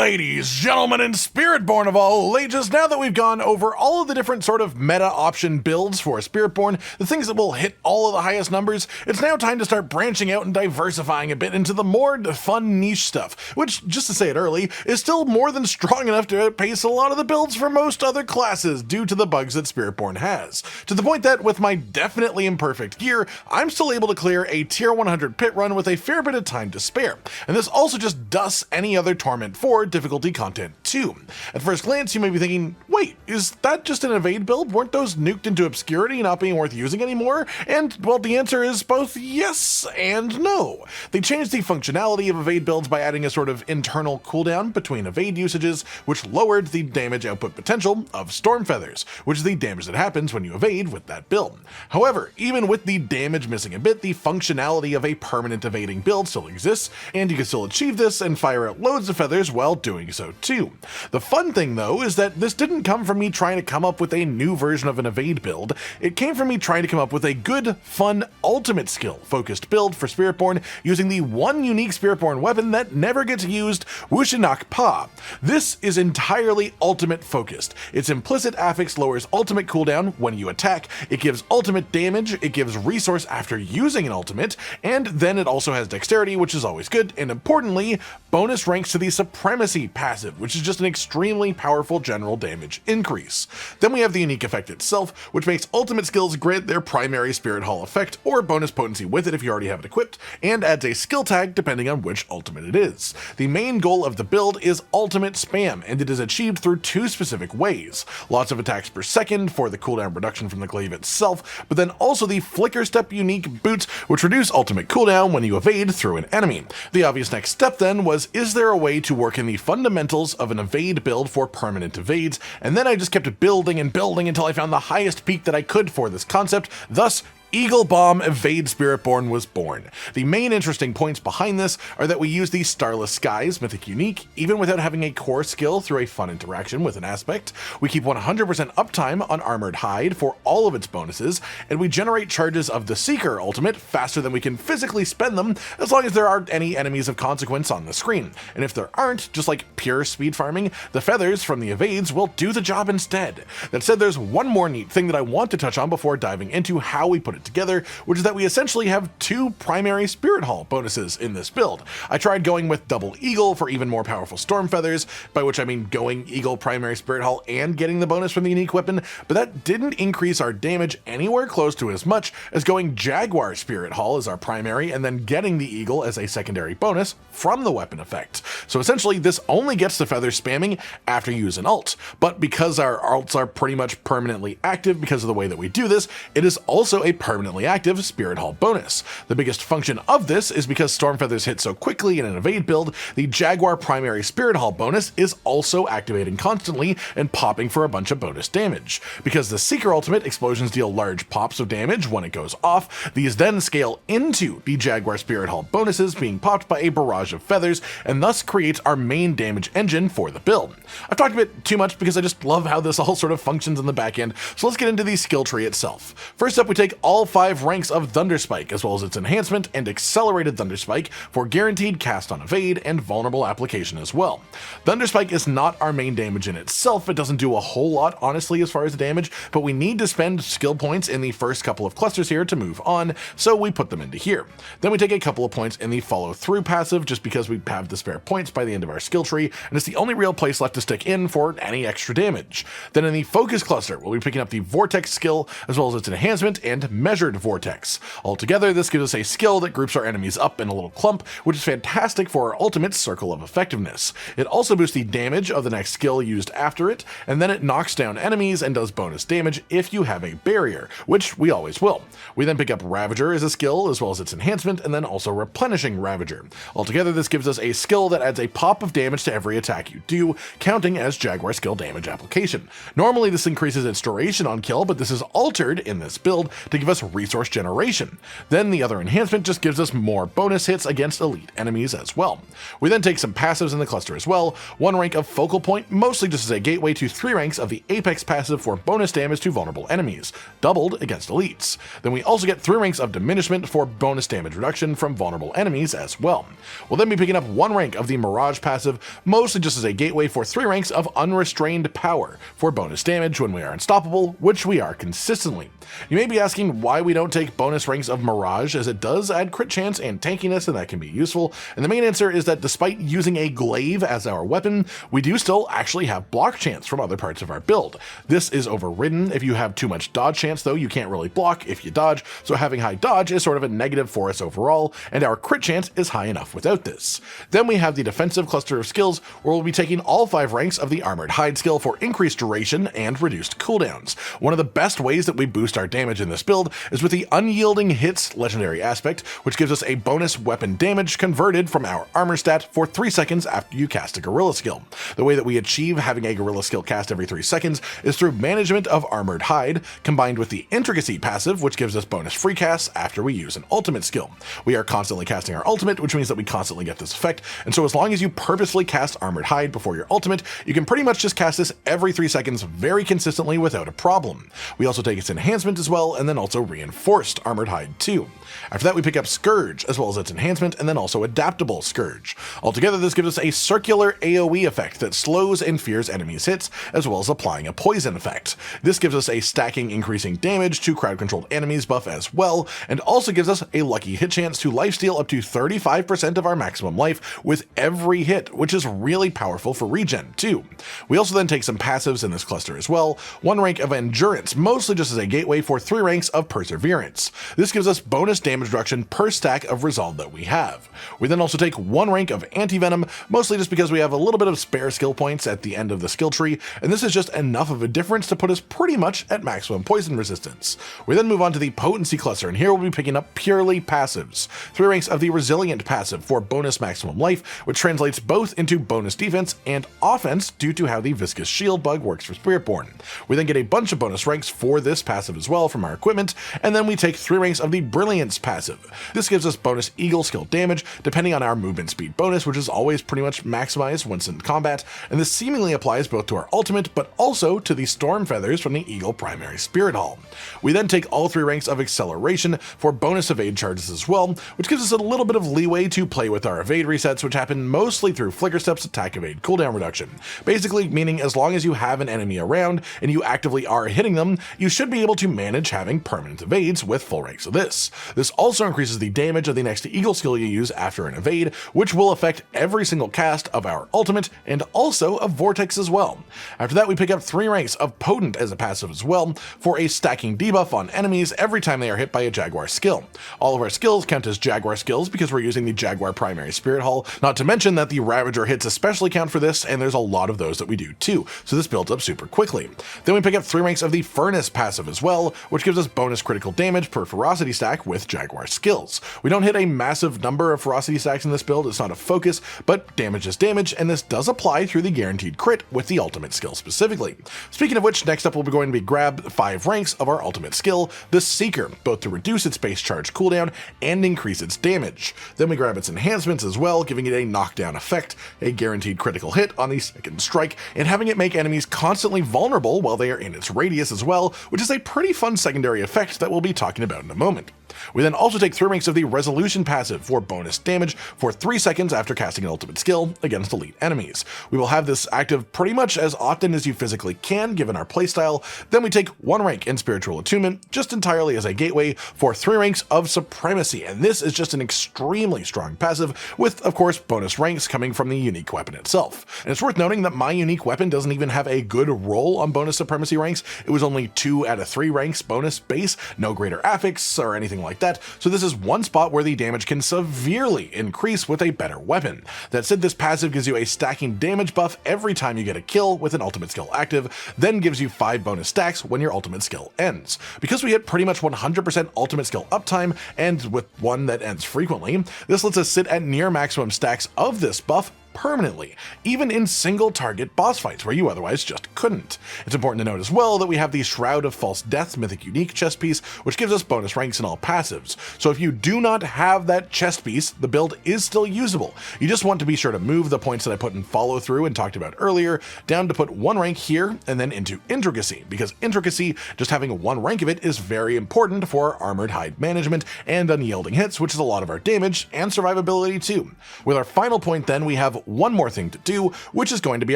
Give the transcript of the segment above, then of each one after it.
Ladies, gentlemen, and Spiritborn of all ages, now that we've gone over all of the different sort of meta option builds for Spiritborn, the things that will hit all of the highest numbers, it's now time to start branching out and diversifying a bit into the more fun niche stuff, which, just to say it early, is still more than strong enough to outpace a lot of the builds for most other classes due to the bugs that Spiritborn has. To the point that, with my definitely imperfect gear, I'm still able to clear a tier 100 pit run with a fair bit of time to spare, and this also just dusts any other Torment 4 difficulty content too. At first glance, you may be thinking, wait, is that just an evade build? Weren't those nuked into obscurity not being worth using anymore? And, well, the answer is both yes and no. They changed the functionality of evade builds by adding a sort of internal cooldown between evade usages, which lowered the damage output potential of Storm Feathers, which is the damage that happens when you evade with that build. However, even with the damage missing a bit, the functionality of a permanent evading build still exists, and you can still achieve this and fire out loads of feathers while doing so too. The fun thing though is that this didn't come from me trying to come up with a new version of an evade build, it came from me trying to come up with a good, fun, ultimate skill focused build for Spiritborn using the one unique Spiritborn weapon that never gets used, Wushe. This is entirely ultimate focused. Its implicit affix lowers ultimate cooldown when you attack, it gives ultimate damage, it gives resource after using an ultimate, and then it also has dexterity, which is always good, and importantly, bonus ranks to the Supremacy passive, which is just an extremely powerful general damage increase. Then we have the unique effect itself, which makes ultimate skills grant their primary Spirit Hall effect or bonus potency with it if you already have it equipped, and adds a skill tag depending on which ultimate it is. The main goal of the build is ultimate spam, and it is achieved through two specific ways. Lots of attacks per second for the cooldown reduction from the glaive itself, but then also the Flicker Step unique boots, which reduce ultimate cooldown when you evade through an enemy. The obvious next step then was, is there a way to work in the fundamentals of an evade build for permanent evades? And then I just kept building and building until I found the highest peak that I could for this concept, thus Eagle Bomb Evade Spiritborn was born. The main interesting points behind this are that we use the Starless Skies mythic unique, even without having a core skill through a fun interaction with an aspect. We keep 100% uptime on Armored Hide for all of its bonuses, and we generate charges of the Seeker ultimate faster than we can physically spend them, as long as there aren't any enemies of consequence on the screen. And if there aren't, just like pure speed farming, the feathers from the evades will do the job instead. That said, there's one more neat thing that I want to touch on before diving into how we put it together, which is that we essentially have two primary Spirit Hall bonuses in this build. I tried going with Double Eagle for even more powerful Storm Feathers, by which I mean going Eagle primary Spirit Hall and getting the bonus from the unique weapon, but that didn't increase our damage anywhere close to as much as going Jaguar Spirit Hall as our primary and then getting the Eagle as a secondary bonus from the weapon effect. So essentially this only gets the feather spamming after you use an ult, but because our ults are pretty much permanently active because of the way that we do this, it is also a permanently active Spirit Hall bonus. The biggest function of this is because Storm Feathers hit so quickly in an evade build, the Jaguar primary Spirit Hall bonus is also activating constantly and popping for a bunch of bonus damage. Because the Seeker ultimate explosions deal large pops of damage when it goes off, these then scale into the Jaguar Spirit Hall bonuses being popped by a barrage of feathers, and thus creates our main damage engine for the build. I've talked a bit too much because I just love how this all sort of functions in the back end, so let's get into the skill tree itself. First up, we take all 5 ranks of Thunderspike, as well as its enhancement and accelerated Thunderspike for guaranteed cast on evade and vulnerable application as well. Thunderspike is not our main damage in itself, it doesn't do a whole lot honestly as far as the damage, but we need to spend skill points in the first couple of clusters here to move on, so we put them into here. Then we take a couple of points in the follow through passive just because we have the spare points by the end of our skill tree, and it's the only real place left to stick in for any extra damage. Then in the focus cluster, we'll be picking up the vortex skill, as well as its enhancement and measured vortex. Altogether, this gives us a skill that groups our enemies up in a little clump, which is fantastic for our ultimate circle of effectiveness. It also boosts the damage of the next skill used after it, and then it knocks down enemies and does bonus damage if you have a barrier, which we always will. We then pick up Ravager as a skill, as well as its enhancement, and then also Replenishing Ravager. Altogether, this gives us a skill that adds a pop of damage to every attack you do, counting as Jaguar skill damage application. Normally, this increases its duration on kill, but this is altered in this build to give us us resource generation. Then the other enhancement just gives us more bonus hits against elite enemies as well. We then take some passives in the cluster as well, 1 rank of Focal Point, mostly just as a gateway to 3 ranks of the Apex passive for bonus damage to vulnerable enemies, doubled against elites. Then we also get 3 ranks of Diminishment for bonus damage reduction from vulnerable enemies as well. We'll then be picking up 1 rank of the Mirage passive, mostly just as a gateway for 3 ranks of Unrestrained Power for bonus damage when we are unstoppable, which we are consistently. You may be asking why we don't take bonus ranks of Mirage, as it does add crit chance and tankiness, and that can be useful, and the main answer is that despite using a glaive as our weapon, we do still actually have block chance from other parts of our build. This is overridden if you have too much dodge chance, though you can't really block if you dodge, so having high dodge is sort of a negative for us overall, and our crit chance is high enough without this. Then we have the defensive cluster of skills, where we'll be taking all 5 ranks of the Armored Hide skill for increased duration and reduced cooldowns. One of the best ways that we boost our damage in this build is with the Unyielding Hits legendary aspect, which gives us a bonus weapon damage converted from our armor stat for 3 seconds after you cast a Gorilla skill. The way that we achieve having a Gorilla skill cast every 3 seconds is through management of Armored Hide, combined with the Intricacy passive, which gives us bonus free casts after we use an ultimate skill. We are constantly casting our ultimate, which means that we constantly get this effect, and so as long as you purposefully cast Armored Hide before your ultimate, you can pretty much just cast this every 3 seconds very consistently without a problem. We also take its enhancement as well, and then also reinforced Armored Hide too. After that we pick up Scourge, as well as its enhancement, and then also Adaptable Scourge. Altogether this gives us a circular AoE effect that slows and fears enemies' hits, as well as applying a poison effect. This gives us a stacking increasing damage to crowd-controlled enemies buff as well, and also gives us a lucky hit chance to lifesteal up to 35% of our maximum life with every hit, which is really powerful for regen too. We also then take some passives in this cluster as well, 1 rank of Endurance, mostly just as a gateway for 3 ranks of Perseverance. This gives us bonus damage reduction per stack of resolve that we have. We then also take 1 rank of Anti-Venom, mostly just because we have a little bit of spare skill points at the end of the skill tree, and this is just enough of a difference to put us pretty much at maximum poison resistance. We then move on to the Potency cluster, and here we'll be picking up purely passives. 3 ranks of the Resilient passive for bonus maximum life, which translates both into bonus defense and offense due to how the Viscous Shield bug works for Spiritborn. We then get a bunch of bonus ranks for this passive as well from our equipment, and then we take 3 ranks of the Brilliance passive. This gives us bonus Eagle skill damage depending on our movement speed bonus, which is always pretty much maximized once in combat, and this seemingly applies both to our ultimate but also to the Storm Feathers from the Eagle primary Spirit Hall. We then take all 3 ranks of Acceleration for bonus evade charges as well, which gives us a little bit of leeway to play with our evade resets, which happen mostly through Flicker Step's attack evade cooldown reduction. Basically meaning as long as you have an enemy around and you actively are hitting them, you should be able to manage having permanent evades with full ranks of this. This also increases the damage of the next Eagle skill you use after an evade, which will affect every single cast of our ultimate and also of Vortex as well. After that we pick up 3 ranks of Potent as a passive as well for a stacking debuff on enemies every time they are hit by a Jaguar skill. All of our skills count as Jaguar skills because we're using the Jaguar primary Spirit Hall, not to mention that the Ravager hits especially count for this, and there's a lot of those that we do too, so this builds up super quickly. Then we pick up 3 ranks of the Furnace passive as well, which gives us bonus critical damage per ferocity stack with Jaguar skills. We don't hit a massive number of ferocity stacks in this build, it's not a focus, but damage is damage, and this does apply through the guaranteed crit with the ultimate skill specifically. Speaking of which, next up we'll be going to grab 5 ranks of our ultimate skill, the Seeker, both to reduce its base charge cooldown and increase its damage. Then we grab its enhancements as well, giving it a knockdown effect, a guaranteed critical hit on the second strike, and having it make enemies constantly vulnerable while they are in its radius as well, which is a pretty fun secondary effect that we'll be talking about in a moment. We then also take 3 ranks of the Resolution passive for bonus damage for 3 seconds after casting an ultimate skill against elite enemies. We will have this active pretty much as often as you physically can given our playstyle. Then we take 1 rank in Spiritual Attunement just entirely as a gateway for 3 ranks of Supremacy, and this is just an extremely strong passive with of course bonus ranks coming from the unique weapon itself. And it's worth noting that my unique weapon doesn't even have a good roll on bonus Supremacy ranks. It was only 2 out of 3 ranks bonus base, no greater affix or anything like that, so this is one spot where the damage can severely increase with a better weapon. That said, this passive gives you a stacking damage buff every time you get a kill with an ultimate skill active, then gives you 5 bonus stacks when your ultimate skill ends. Because we hit pretty much 100% ultimate skill uptime, and with one that ends frequently, this lets us sit at near maximum stacks of this buff permanently, even in single target boss fights where you otherwise just couldn't. It's important to note as well that we have the Shroud of False Death mythic unique chest piece, which gives us bonus ranks in all passives. So if you do not have that chest piece, the build is still usable. You just want to be sure to move the points that I put in follow through and talked about earlier down to put 1 rank here and then into intricacy, because intricacy, just having 1 rank of it, is very important for armored hide management and unyielding hits, which is a lot of our damage and survivability too. With our final point then, we have one more thing to do, which is going to be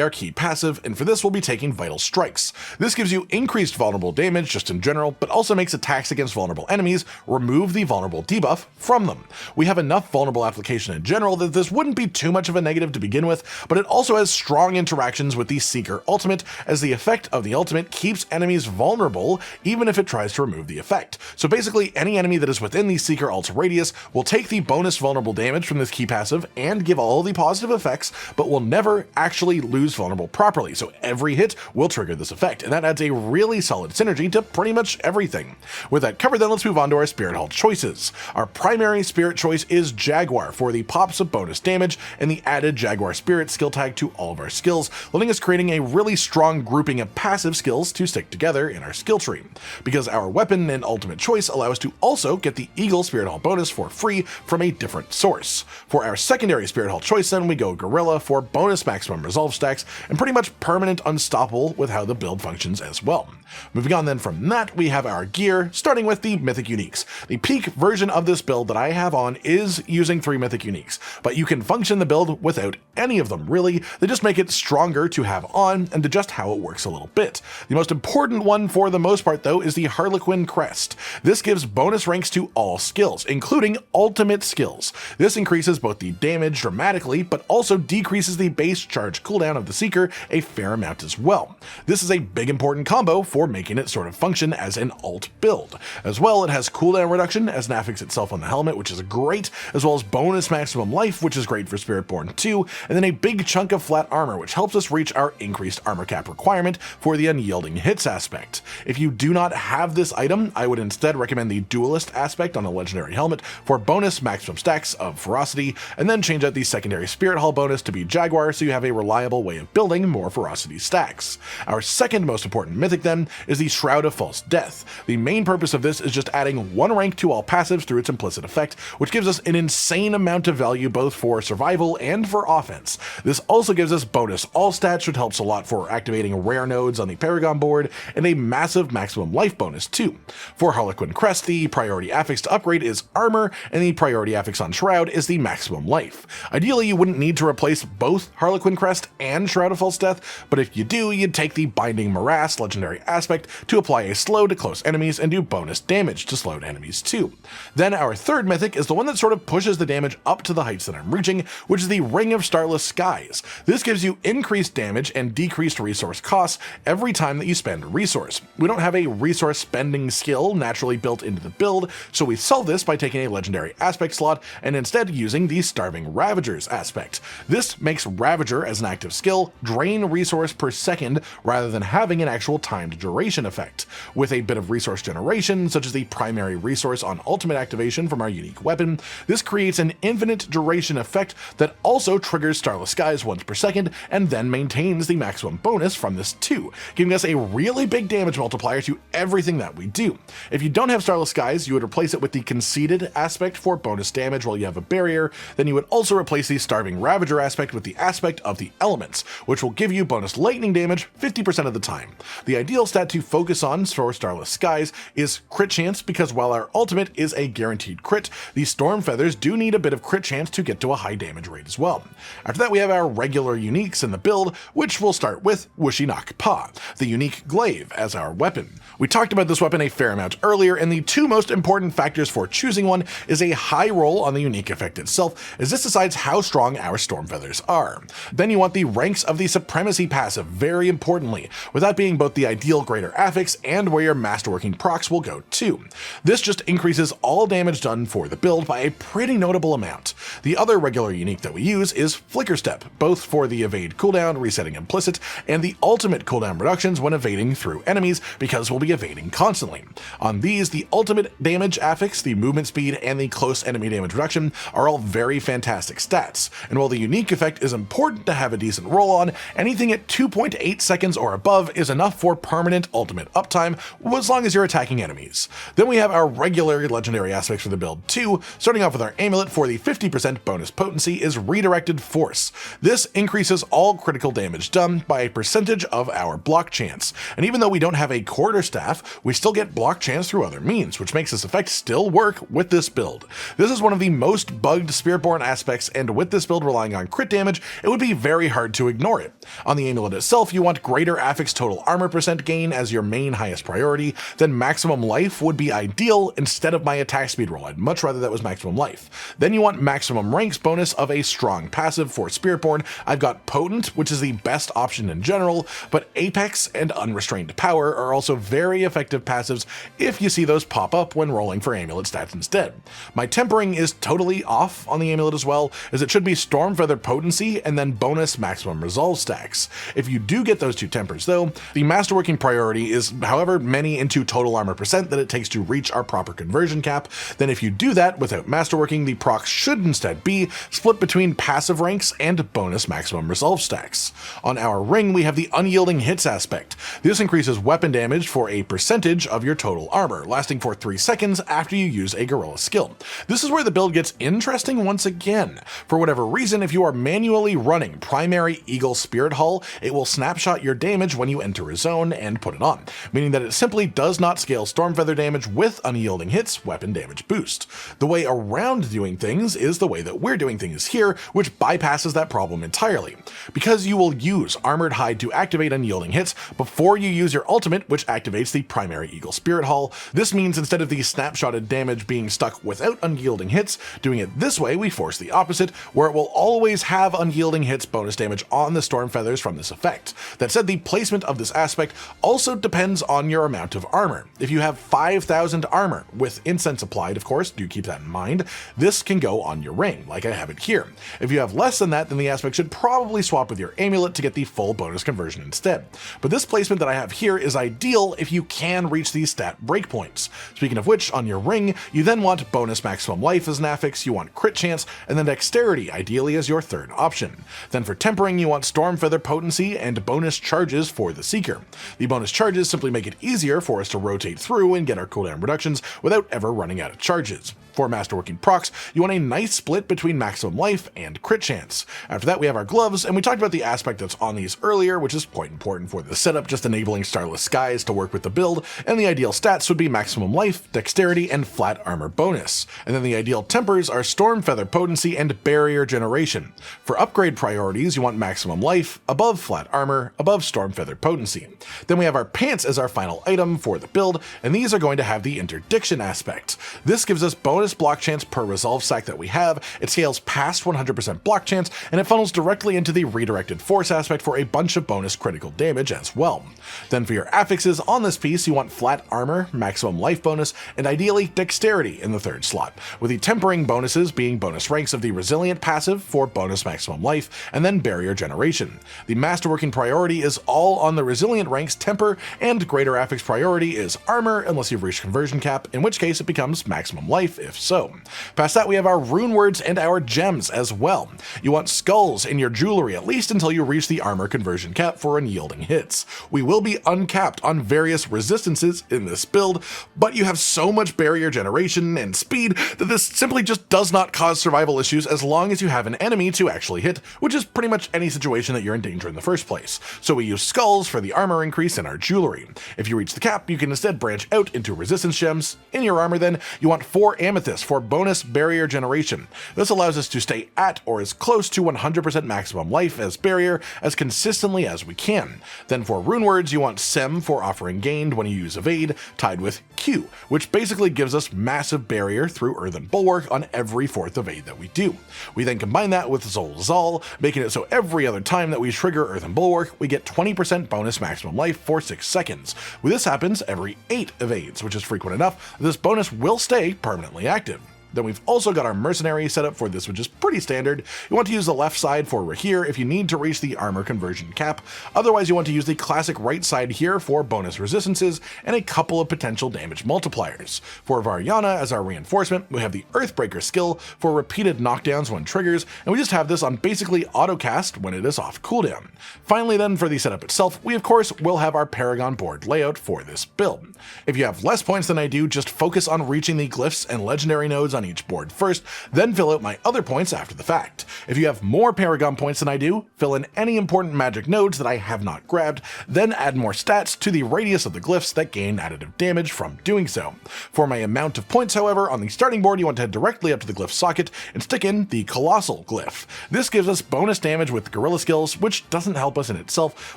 our key passive, and for this we'll be taking Vital Strikes. This gives you increased vulnerable damage just in general, but also makes attacks against vulnerable enemies remove the vulnerable debuff from them. We have enough vulnerable application in general that this wouldn't be too much of a negative to begin with, but it also has strong interactions with the Seeker ultimate, as the effect of the ultimate keeps enemies vulnerable even if it tries to remove the effect. So basically any enemy that is within the Seeker ult's radius will take the bonus vulnerable damage from this key passive and give all the positive effects, but will never actually lose vulnerable properly, so every hit will trigger this effect, and that adds a really solid synergy to pretty much everything. With that covered then, let's move on to our Spirit Hall choices. Our primary spirit choice is Jaguar for the pops of bonus damage and the added Jaguar Spirit skill tag to all of our skills, letting us creating a really strong grouping of passive skills to stick together in our skill tree. Because our weapon and ultimate choice allow us to also get the Eagle Spirit Hall bonus for free from a different source. For our secondary Spirit Hall choice then, we go Gorilla for bonus maximum resolve stacks and pretty much permanent unstoppable with how the build functions as well. Moving on then from that, we have our gear, starting with the mythic uniques. The peak version of this build that I have on is using 3 mythic uniques, but you can function the build without any of them really. They just make it stronger to have on and adjust how it works a little bit. The most important one for the most part though is the Harlequin Crest. This gives bonus ranks to all skills, including ultimate skills. This increases both the damage dramatically, but also decreases the base charge cooldown of the Seeker a fair amount as well. This is a big important combo for making it sort of function as an alt build. As well, it has cooldown reduction as an affix itself on the helmet, which is great, as well as bonus maximum life, which is great for Spiritborn too, and then a big chunk of flat armor, which helps us reach our increased armor cap requirement for the unyielding hits aspect. If you do not have this item, I would instead recommend the duelist aspect on a legendary helmet for bonus maximum stacks of ferocity, and then change out the secondary Spirit Hall bonus to be Jaguar so you have a reliable way of building more ferocity stacks. Our second most important mythic then is the Shroud of False Death. The main purpose of this is just adding 1 rank to all passives through its implicit effect, which gives us an insane amount of value both for survival and for offense. This also gives us bonus all stats, which helps a lot for activating rare nodes on the Paragon board, and a massive maximum life bonus too. For Harlequin Crest, the priority affix to upgrade is armor, and the priority affix on Shroud is the maximum life. Ideally, you wouldn't need to replace both Harlequin Crest and Shroud of False Death, but if you do, you'd take the Binding Morass legendary aspect to apply a slow to close enemies and do bonus damage to slowed enemies too. Then our third mythic is the one that sort of pushes the damage up to the heights that I'm reaching, which is the Ring of Starless Skies. This gives you increased damage and decreased resource costs every time that you spend a resource. We don't have a resource spending skill naturally built into the build, so we solve this by taking a legendary aspect slot and instead using the Starving Ravagers aspect. This makes Ravager as an active skill drain resource per second rather than having an actual timed duration effect. With a bit of resource generation, such as the primary resource on ultimate activation from our unique weapon, this creates an infinite duration effect that also triggers Starless Skies once per second and then maintains the maximum bonus from this too, giving us a really big damage multiplier to everything that we do. If you don't have Starless Skies, you would replace it with the Conceited aspect for bonus damage while you have a barrier. Then you would also replace the Starving Ravager aspect with the aspect of the elements, which will give you bonus lightning damage 50% of the time. The ideal stat to focus on for Starless Skies is crit chance, because while our ultimate is a guaranteed crit, the Storm Feathers do need a bit of crit chance to get to a high damage rate as well. After that, we have our regular uniques in the build, which we'll start with Wushe Nak Pa, the unique glaive, as our weapon. We talked about this weapon a fair amount earlier, and the 2 most important factors for choosing one is a high roll on the unique effect itself, as this decides how strong our Storm Feathers are. Then you want the ranks of the Supremacy passive, very importantly, with that being both the ideal greater affix and where your masterworking procs will go too. This just increases all damage done for the build by a pretty notable amount. The other regular unique that we use is Flicker Step, both for the evade cooldown, resetting implicit, and the ultimate cooldown reductions when evading through enemies, because we'll be evading constantly. On these, the ultimate damage affix, the movement speed, and the close enemy damage reduction are all very fantastic stats, and while the unique effect is important to have a decent roll on. Anything at 2.8 seconds or above is enough for permanent ultimate uptime, as long as you're attacking enemies. Then we have our regular legendary aspects for the build too. Starting off with our amulet for the 50% bonus potency is redirected force. This increases all critical damage done by a percentage of our block chance. And even though we don't have a quarterstaff, we still get block chance through other means, which makes this effect still work with this build. This is one of the most bugged Spiritborn aspects, and with this build relying on crit damage, it would be very hard to ignore it. On the amulet itself, you want greater affix total armor percent gain as your main highest priority, then maximum life would be ideal instead of my attack speed roll. I'd much rather that was maximum life. Then you want maximum ranks bonus of a strong passive for Spiritborn. I've got Potent, which is the best option in general, but Apex and Unrestrained Power are also very effective passives if you see those pop up when rolling for amulet stats instead. My tempering is totally off on the amulet as well, as it should be Stormfeather Potency and then bonus maximum resolve stacks. If you do get those two tempers though, the masterworking priority is however many into total armor percent that it takes to reach our proper conversion cap. Then if you do that without masterworking, the proc should instead be split between passive ranks and bonus maximum resolve stacks. On our ring, we have the unyielding hits aspect. This increases weapon damage for a percentage of your total armor, lasting for 3 seconds after you use a gorilla skill. This is where the build gets interesting once again. For whatever reason, if you are manually running primary Eagle Spirit Hull, it will snapshot your damage when you enter a zone and put it on, meaning that it simply does not scale Stormfeather damage with unyielding hits weapon damage boost. The way around doing things is the way that we're doing things here, which bypasses that problem entirely. Because you will use Armored Hide to activate unyielding hits before you use your ultimate, which activates the primary Eagle Spirit Hull. This means instead of the snapshotted damage being stuck without unyielding hits, doing it this way we force the opposite, where it will always have unyielding hits bonus damage on the storm feathers from this effect. That said, the placement of this aspect also depends on your amount of armor. If you have 5,000 armor, with incense applied of course, do keep that in mind, this can go on your ring, like I have it here. If you have less than that, then the aspect should probably swap with your amulet to get the full bonus conversion instead. But this placement that I have here is ideal if you can reach these stat breakpoints. Speaking of which, on your ring, you then want bonus maximum life as an affix, you want crit chance, and then dexterity ideally as your third option. Then for tempering, you want Stormfeather Potency and bonus charges for the Seeker. The bonus charges simply make it easier for us to rotate through and get our cooldown reductions without ever running out of charges. For masterworking procs, you want a nice split between maximum life and crit chance. After that, we have our gloves, and we talked about the aspect that's on these earlier, which is quite important for the setup, just enabling Starless Skies to work with the build, and the ideal stats would be maximum life, dexterity, and flat armor bonus. And then the ideal tempers are Stormfeather Potency and Barrier Generation. For upgrade priorities, you want maximum life, above flat armor, above Stormfeather Potency. Then we have our pants as our final item for the build, and these are going to have the interdiction aspect. This gives us bonus block chance per resolve stack that we have, it scales past 100% block chance, and it funnels directly into the redirected force aspect for a bunch of bonus critical damage as well. Then for your affixes on this piece, you want flat armor, maximum life bonus, and ideally dexterity in the third slot, with the tempering bonuses being bonus ranks of the resilient passive for bonus maximum life, and then barrier generation. The masterworking priority is all on the resilient ranks temper, and greater affix priority is armor unless you've reached conversion cap, in which case it becomes maximum life if so. Past that, we have our Runewords and our gems as well. You want skulls in your jewelry at least until you reach the armor conversion cap for unyielding hits. We will be uncapped on various resistances in this build, but you have so much barrier generation and speed that this simply just does not cause survival issues as long as you have an enemy to actually hit, which is pretty much any situation that you're in danger in the first place. So we use skulls for the armor increase in our jewelry. If you reach the cap, you can instead branch out into resistance gems. In your armor then, you want 4 amethysts for bonus barrier generation. This allows us to stay at or as close to 100% maximum life as barrier as consistently as we can. Then for runewords, you want Sem for offering gained when you use evade, tied with Q, which basically gives us massive barrier through Earthen Bulwark on every 4th evade that we do. We then combine that with Zol, making it so every other time that we trigger Earthen Bulwark, we get 20% bonus maximum life for 6 seconds. This happens every 8 evades, which is frequent enough that this bonus will stay permanently active. Then we've also got our Mercenary setup for this, which is pretty standard. You want to use the left side for Rahir if you need to reach the armor conversion cap. Otherwise, you want to use the classic right side here for bonus resistances and a couple of potential damage multipliers. For Variana as our reinforcement, we have the Earthbreaker skill for repeated knockdowns when triggers, and we just have this on basically auto-cast when it is off cooldown. Finally then, for the setup itself, we of course will have our Paragon board layout for this build. If you have less points than I do, just focus on reaching the glyphs and legendary nodes on each board first, then fill out my other points after the fact. If you have more Paragon points than I do, fill in any important magic nodes that I have not grabbed, then add more stats to the radius of the glyphs that gain additive damage from doing so. For my amount of points, however, on the starting board you want to head directly up to the glyph socket and stick in the Colossal glyph. This gives us bonus damage with Gorilla skills, which doesn't help us in itself,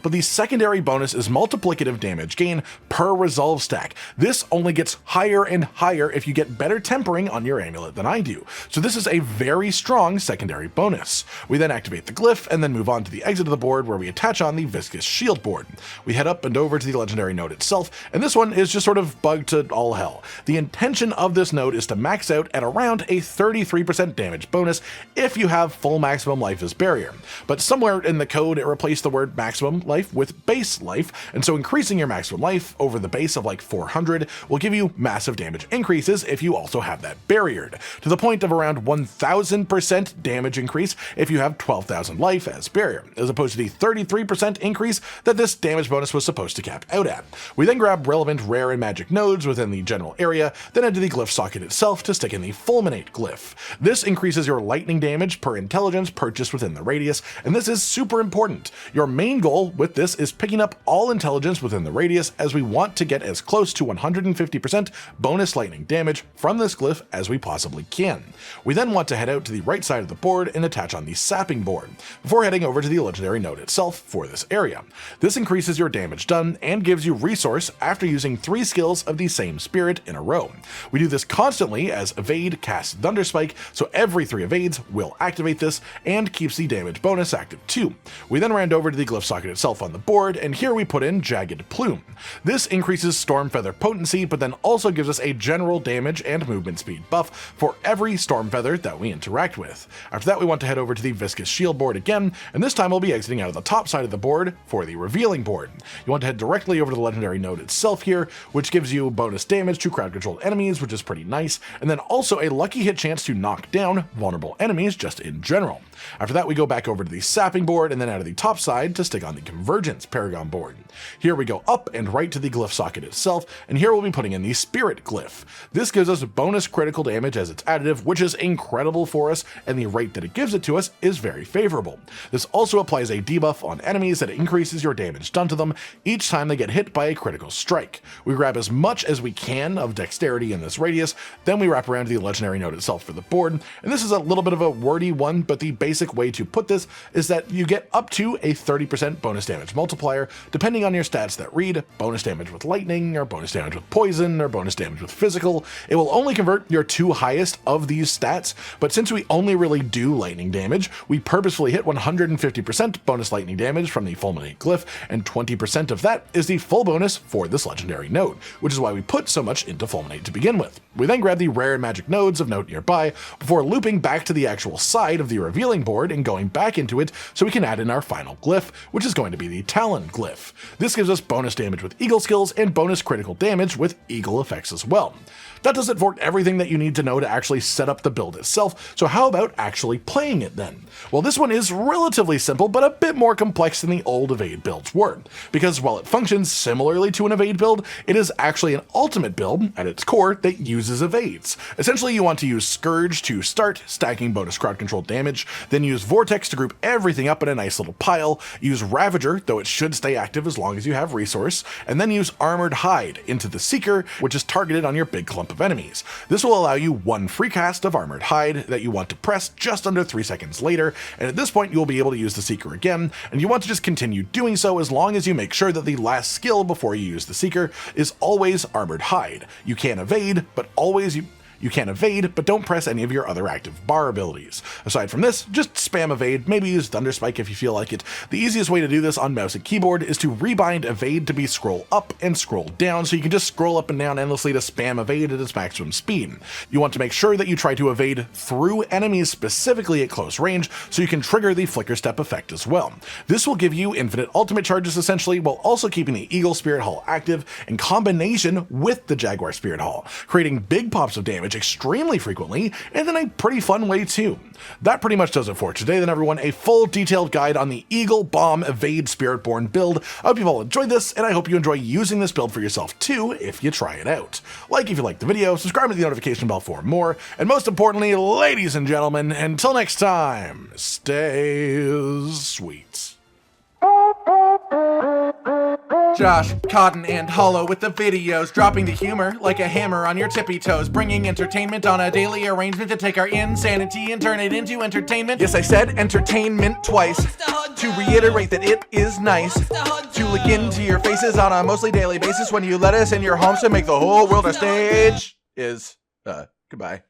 but the secondary bonus is multiplicative damage gain per resolve stack. This only gets higher and higher if you get better tempering on your amulet than I do, so this is a very strong secondary bonus. We then activate the glyph and then move on to the exit of the board where we attach on the Viscous Shield board. We head up and over to the legendary node itself, and this one is just sort of bugged to all hell. The intention of this node is to max out at around a 33% damage bonus if you have full maximum life as barrier, but somewhere in the code it replaced the word maximum life with base life, and so increasing your maximum life over the base of like 400 will give you massive damage increases if you also have that barriered, to the point of around 1000% damage increase if you have 12,000 life as barrier, as opposed to the 33% increase that this damage bonus was supposed to cap out at. We then grab relevant rare and magic nodes within the general area, then head to the glyph socket itself to stick in the Fulminate glyph. This increases your lightning damage per intelligence purchased within the radius, and this is super important. Your main goal with this is picking up all intelligence within the radius, as we want to get as close to 150% bonus lightning damage from this glyph as we possibly can. We then want to head out to the right side of the board and attach on the Sapping board, before heading over to the legendary node itself for this area. This increases your damage done and gives you resource after using 3 skills of the same spirit in a row. We do this constantly as Evade casts Thunderspike, so every 3 evades will activate this and keeps the damage bonus active too. We then ran over to the glyph socket itself on the board, and here we put in Jagged Plume. This increases Stormfeather potency, but then also gives us a general damage and movement speed buff for every Stormfeather that we interact with. After that, we want to head over to the Viscous Shield board again, and this time we'll be exiting out of the top side of the board for the Revealing board. You want to head directly over to the legendary node itself here, which gives you bonus damage to crowd-controlled enemies, which is pretty nice, and then also a lucky hit chance to knock down vulnerable enemies just in general. After that, we go back over to the Sapping board and then out of the top side to stick on the Convergence Paragon board. Here we go up and right to the glyph socket itself, and here we'll be putting in the Spirit glyph. This gives us bonus critical damage as its additive, which is incredible for us, and the rate that it gives it to us is very favorable. This also applies a debuff on enemies that increases your damage done to them each time they get hit by a critical strike. We grab as much as we can of dexterity in this radius, then we wrap around to the legendary node itself for the board, and this is a little bit of a wordy one, but the basic way to put this is that you get up to a 30% bonus damage multiplier, depending on your stats that read bonus damage with lightning, or bonus damage with poison, or bonus damage with physical. It will only convert your 2 highest of these stats, but since we only really do lightning damage, we purposefully hit 150% bonus lightning damage from the Fulminate glyph, and 20% of that is the full bonus for this legendary node, which is why we put so much into Fulminate to begin with. We then grab the rare and magic nodes of note nearby, before looping back to the actual side of the Revealing board and going back into it so we can add in our final glyph, which is going to be the Talon glyph. This gives us bonus damage with Eagle skills and bonus critical damage with Eagle effects as well. That does it for everything that you need to know to actually set up the build itself, so how about actually playing it then? Well, this one is relatively simple, but a bit more complex than the old Evade builds were, because while it functions similarly to an Evade build, it is actually an ultimate build at its core that uses evades. Essentially, you want to use Scourge to start stacking bonus crowd control damage, then use Vortex to group everything up in a nice little pile, use Ravager, though it should stay active as long as you have resource, and then use Armored Hide into the Seeker, which is targeted on your big clump of enemies. This will allow you 1 free cast of Armored Hide that you want to press just under 3 seconds later, and at this point you will be able to use the Seeker again, and you want to just continue doing so as long as you make sure that the last skill before you use the Seeker is always Armored Hide. You can evade, but always You can evade, but don't press any of your other active bar abilities. Aside from this, just spam evade, maybe use Thunder Spike if you feel like it. The easiest way to do this on mouse and keyboard is to rebind evade to be scroll up and scroll down, so you can just scroll up and down endlessly to spam evade at its maximum speed. You want to make sure that you try to evade through enemies specifically at close range, so you can trigger the flicker step effect as well. This will give you infinite ultimate charges essentially, while also keeping the Eagle Spirit Hall active in combination with the Jaguar Spirit Hall, creating big pops of damage extremely frequently, and in a pretty fun way too. That pretty much does it for today then, everyone. A full detailed guide on the Eagle Bomb Evade Spiritborn build. I hope you've all enjoyed this, and I hope you enjoy using this build for yourself too if you try it out. Like if you liked the video, subscribe to the notification bell for more, and most importantly, ladies and gentlemen, until next time, stay sweet. Josh, Cotton, and Hollow with the videos, dropping the humor like a hammer on your tippy toes, bringing entertainment on a daily arrangement to take our insanity and turn it into entertainment. Yes, I said entertainment twice, to reiterate that it is nice to look into your faces on a mostly daily basis when you let us in your homes to make the whole world a stage. Goodbye.